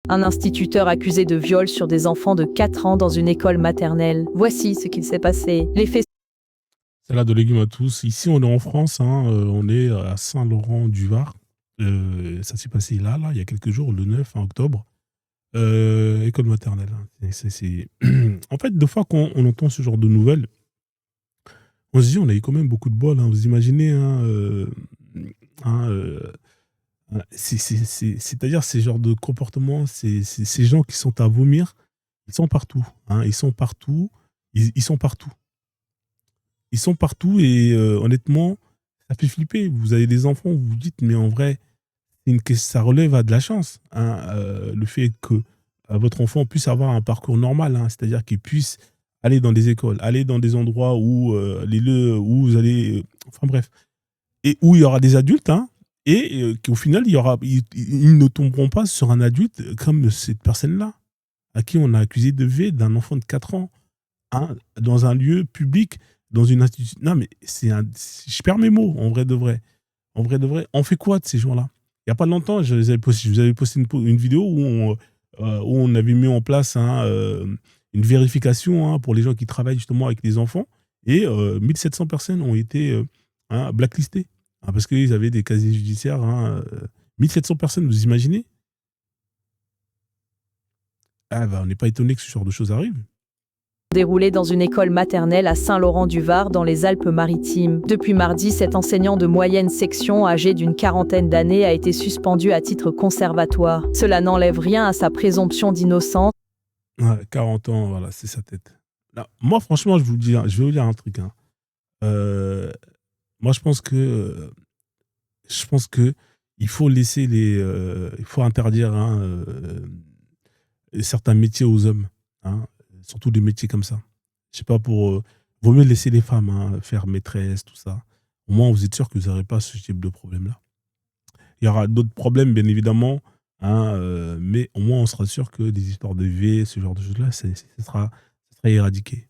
Un instituteur accusé de viol sur des enfants de 4 ans dans une école maternelle. Voici ce qu'il s'est passé. Les faits Salade de légumes à tous. Ici, on est en France, hein, on est à Saint-Laurent-du-Var. Ça s'est passé là, il y a quelques jours, le 9 octobre. École maternelle, hein. En fait, deux fois qu'on entend ce genre de nouvelles, on se dit on a eu quand même beaucoup de bol, hein. Vous imaginez, hein, hein, c'est-à-dire ces genres de comportements, ces gens qui sont à vomir, ils sont partout, hein. Ils sont partout. Ils sont partout. Ils sont partout et honnêtement, ça fait flipper. Vous avez des enfants, vous vous dites, mais en vrai, ça relève à de la chance, hein, le fait que votre enfant puisse avoir un parcours normal, hein, c'est-à-dire qu'il puisse aller dans des écoles, aller dans des endroits où, les lieux où vous allez, enfin bref, et où il y aura des adultes, hein, et qu'au final, ils ne tomberont pas sur un adulte comme cette personne-là, à qui on a accusé de viol d'un enfant de 4 ans, hein, dans un lieu public, dans une institution. Non, mais je perds mes mots, en vrai de vrai. En vrai de vrai, on fait quoi de ces gens-là? Il n'y a pas longtemps, je vous avais posté une vidéo où on avait mis en place, hein, une vérification, hein, pour les gens qui travaillent justement avec les enfants. Et 1700 personnes ont été hein, blacklistées, hein, parce qu'ils avaient des casiers judiciaires. Hein, 1700 personnes, vous imaginez? Ah, bah, on n'est pas étonné que ce genre de choses arrivent. déroulés dans une école maternelle à Saint-Laurent-du-Var dans les Alpes-Maritimes. Depuis mardi, cet enseignant de moyenne section, âgé d'une quarantaine d'années, a été suspendu à titre conservatoire. Cela n'enlève rien à sa présomption d'innocence. Ouais, 40 ans, voilà, c'est sa tête. Là, moi, franchement, je vous le dis, hein, je vais vous dire un truc, hein. Euh, Moi, je pense que il faut laisser il faut interdire, hein, certains métiers aux hommes, hein, surtout des métiers comme ça. Je sais pas vaut mieux laisser les femmes, hein, faire maîtresse, tout ça. Au moins, vous êtes sûr que vous n'aurez pas ce type de problème-là. Il y aura d'autres problèmes, bien évidemment, hein, mais au moins, on sera sûr que des histoires de V, ce genre de choses-là, ça sera éradiqué.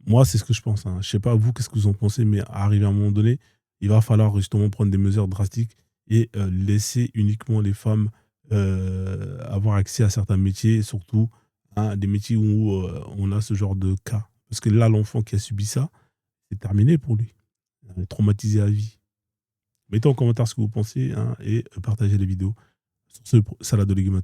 Moi, c'est ce que je pense, hein. Je sais pas vous, qu'est-ce que vous en pensez, mais arrivé à un moment donné, il va falloir justement prendre des mesures drastiques et laisser uniquement les femmes avoir accès à certains métiers, surtout hein, des métiers où on a ce genre de cas. Parce que là, l'enfant qui a subi ça, c'est terminé pour lui. Il est traumatisé à vie. Mettez en commentaire ce que vous pensez, hein, et partagez les vidéos sur ce salade de légumes.